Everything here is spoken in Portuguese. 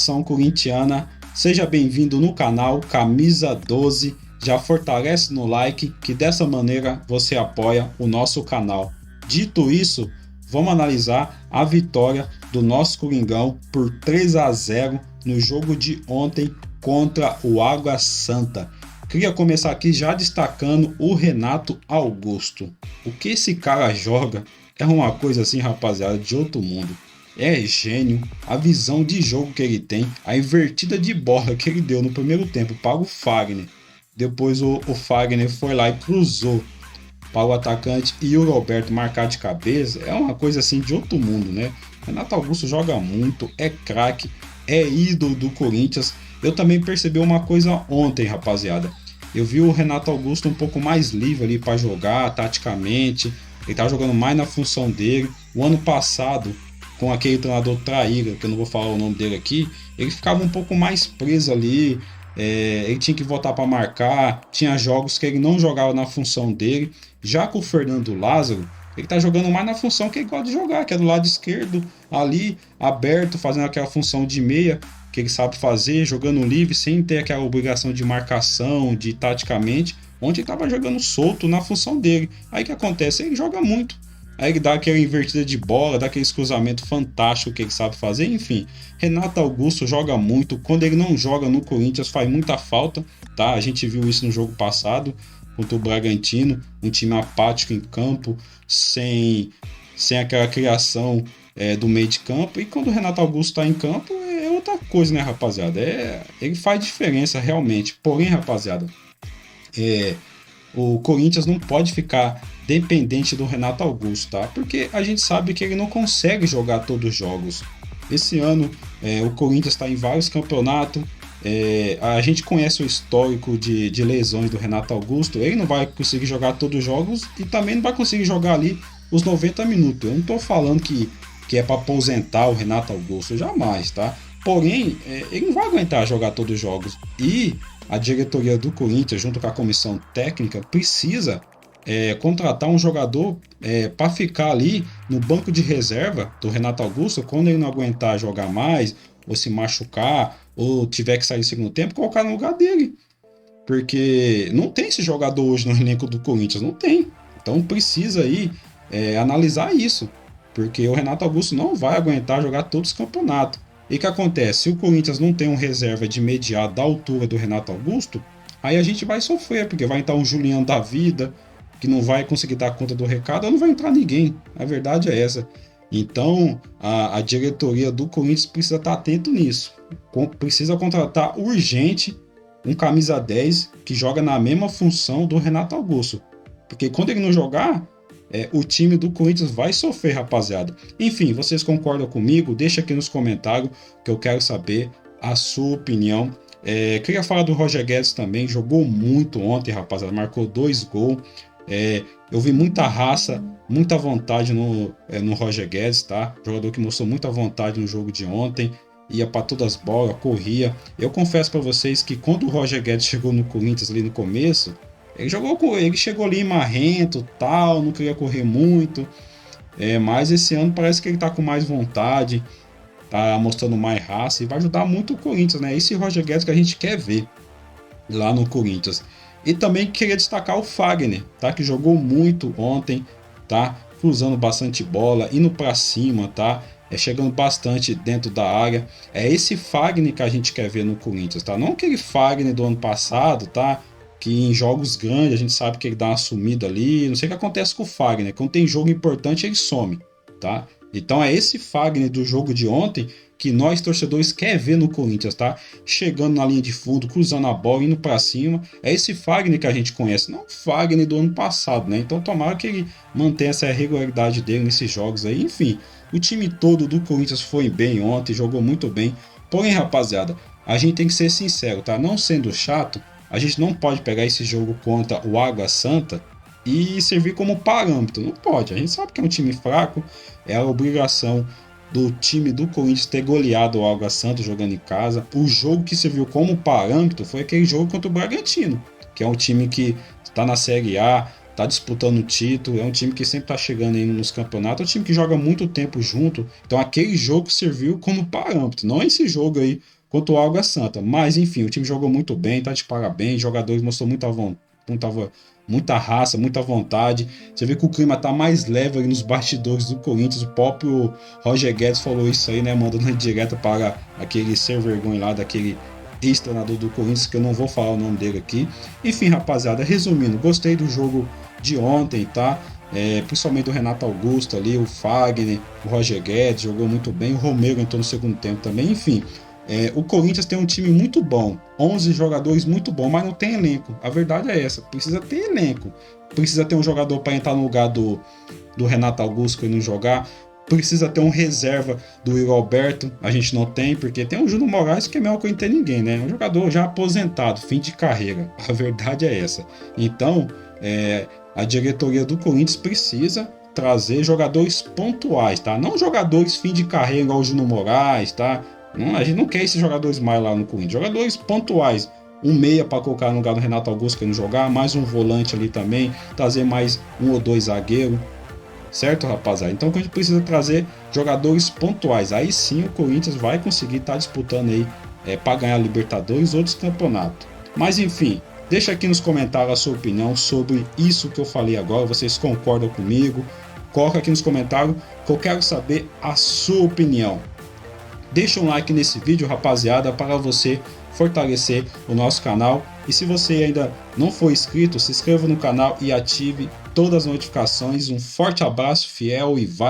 Nação corintiana, seja bem-vindo no canal Camisa 12. Já fortalece no like, que dessa maneira você apoia o nosso canal. Dito isso, vamos analisar a vitória do nosso Coringão por 3-0 no jogo de ontem contra o Água Santa. Queria começar aqui já destacando o Renato Augusto. O que esse cara joga é uma coisa assim, rapaziada, de outro mundo. É gênio, a visão de jogo que ele tem, a invertida de bola que ele deu no primeiro tempo para o Fagner. Depois o Fagner foi lá e cruzou para o atacante e o Roberto marcar de cabeça. É uma coisa assim de outro mundo, né? Renato Augusto joga muito, é craque, é ídolo do Corinthians. Eu também percebi uma coisa ontem, rapaziada. Eu vi o Renato Augusto um pouco mais livre ali para jogar, taticamente. Ele tá jogando mais na função dele. O ano passado, com aquele treinador traíra, que eu não vou falar o nome dele aqui, ele ficava um pouco mais preso ali, ele tinha que voltar para marcar, tinha jogos que ele não jogava na função dele. Já com o Fernando Lázaro, ele tá jogando mais na função que ele gosta de jogar, que é do lado esquerdo, ali, aberto, fazendo aquela função de meia, que ele sabe fazer, jogando livre, sem ter aquela obrigação de marcação, de taticamente, onde ele estava jogando solto na função dele. Aí o que acontece? Ele joga muito. Aí ele dá aquela invertida de bola, dá aquele cruzamento fantástico que ele sabe fazer, enfim. Renato Augusto joga muito, quando ele não joga no Corinthians faz muita falta, tá? A gente viu isso no jogo passado contra o Bragantino, um time apático em campo, sem aquela criação do meio de campo, e quando o Renato Augusto está em campo é outra coisa, né, rapaziada? Ele faz diferença realmente, porém, rapaziada, o Corinthians não pode ficar dependente do Renato Augusto, tá? Porque a gente sabe que ele não consegue jogar todos os jogos. Esse ano o Corinthians está em vários campeonatos. A gente conhece o histórico de lesões do Renato Augusto. Ele não vai conseguir jogar todos os jogos e também não vai conseguir jogar ali os 90 minutos. Eu não estou falando que é para aposentar o Renato Augusto, jamais, tá? Porém, ele não vai aguentar jogar todos os jogos. E a diretoria do Corinthians, junto com a comissão técnica, precisa contratar um jogador para ficar ali no banco de reserva do Renato Augusto, quando ele não aguentar jogar mais, ou se machucar, ou tiver que sair no segundo tempo, colocar no lugar dele. Porque não tem esse jogador hoje no elenco do Corinthians, não tem. Então precisa aí analisar isso, porque o Renato Augusto não vai aguentar jogar todos os campeonatos. E o que acontece? Se o Corinthians não tem um reserva de imediato da altura do Renato Augusto, aí a gente vai sofrer, porque vai entrar um Juliano da vida, que não vai conseguir dar conta do recado, ou não vai entrar ninguém. A verdade é essa. Então, a diretoria do Corinthians precisa estar atento nisso. Precisa contratar urgente um camisa 10 que joga na mesma função do Renato Augusto. Porque quando ele não jogar, o time do Corinthians vai sofrer, rapaziada. Enfim, vocês concordam comigo? Deixa aqui nos comentários que eu quero saber a sua opinião. Queria falar do Roger Guedes também, jogou muito ontem, rapaziada, marcou 2 gols. Eu vi muita raça, muita vontade no Roger Guedes, tá? Jogador que mostrou muita vontade no jogo de ontem, ia para todas as bolas, corria. Eu confesso para vocês que quando o Roger Guedes chegou no Corinthians ali no começo, ele chegou ali marrento, tal, não queria correr muito, mas esse ano parece que ele tá com mais vontade, tá mostrando mais raça e vai ajudar muito o Corinthians, né? Esse Roger Guedes que a gente quer ver lá no Corinthians. E também queria destacar o Fagner, tá? Que jogou muito ontem, tá? Cruzando bastante bola, indo para cima, tá? Chegando bastante dentro da área. É esse Fagner que a gente quer ver no Corinthians, tá? Não aquele Fagner do ano passado, tá? Que em jogos grandes a gente sabe que ele dá uma sumida ali. Não sei o que acontece com o Fagner. Quando tem jogo importante ele some, tá? Então é esse Fagner do jogo de ontem que nós torcedores quer ver no Corinthians, tá? Chegando na linha de fundo, cruzando a bola, indo para cima. É esse Fagner que a gente conhece, não o Fagner do ano passado, né? Então tomara que ele mantenha essa regularidade dele nesses jogos aí. Enfim, o time todo do Corinthians foi bem ontem, jogou muito bem. Porém, rapaziada, a gente tem que ser sincero, tá? Não sendo chato, a gente não pode pegar esse jogo contra o Água Santa e servir como parâmetro. Não pode. A gente sabe que é um time fraco, é a obrigação do time do Corinthians ter goleado o Água Santa jogando em casa. O jogo que serviu como parâmetro foi aquele jogo contra o Bragantino, que é um time que está na Série A, tá disputando o título, é um time que sempre tá chegando aí nos campeonatos, é um time que joga muito tempo junto, então aquele jogo serviu como parâmetro, não esse jogo aí contra o Água Santa, mas enfim, o time jogou muito bem, tá de parabéns, os jogadores mostrou muita raça, muita vontade. Você vê que o clima tá mais leve ali nos bastidores do Corinthians. O próprio Roger Guedes falou isso aí, né? Mandando direto para aquele ser vergonha lá, daquele ex-treinador do Corinthians, que eu não vou falar o nome dele aqui. Enfim, rapaziada, resumindo, gostei do jogo de ontem, tá? Principalmente do Renato Augusto ali, o Fagner, o Roger Guedes jogou muito bem, o Romero entrou no segundo tempo também, enfim. O Corinthians tem um time muito bom, 11 jogadores muito bom, mas não tem elenco. A verdade é essa, precisa ter elenco. Precisa ter um jogador para entrar no lugar do Renato Augusto que não jogar. Precisa ter um reserva do Will Alberto, a gente não tem, porque tem o Júnior Moraes que é melhor que não tem ninguém, né? Um jogador já aposentado, fim de carreira. A verdade é essa. Então, a diretoria do Corinthians precisa trazer jogadores pontuais, tá? Não jogadores fim de carreira igual o Júnior Moraes, tá? Não, a gente não quer esses jogadores mais lá no Corinthians. Jogadores pontuais. Um meia para colocar no lugar do Renato Augusto que não jogar, mais um volante ali também, trazer mais um ou dois zagueiros. Certo, rapaziada? Então a gente precisa trazer jogadores pontuais. Aí sim o Corinthians vai conseguir estar disputando aí para ganhar a Libertadores e outros campeonatos. Mas enfim, deixa aqui nos comentários a sua opinião sobre isso que eu falei agora. Vocês concordam comigo? Coloca aqui nos comentários que eu quero saber a sua opinião. Deixa um like nesse vídeo, rapaziada, para você fortalecer o nosso canal. E se você ainda não for inscrito, se inscreva no canal e ative todas as notificações. Um forte abraço, fiel e vai!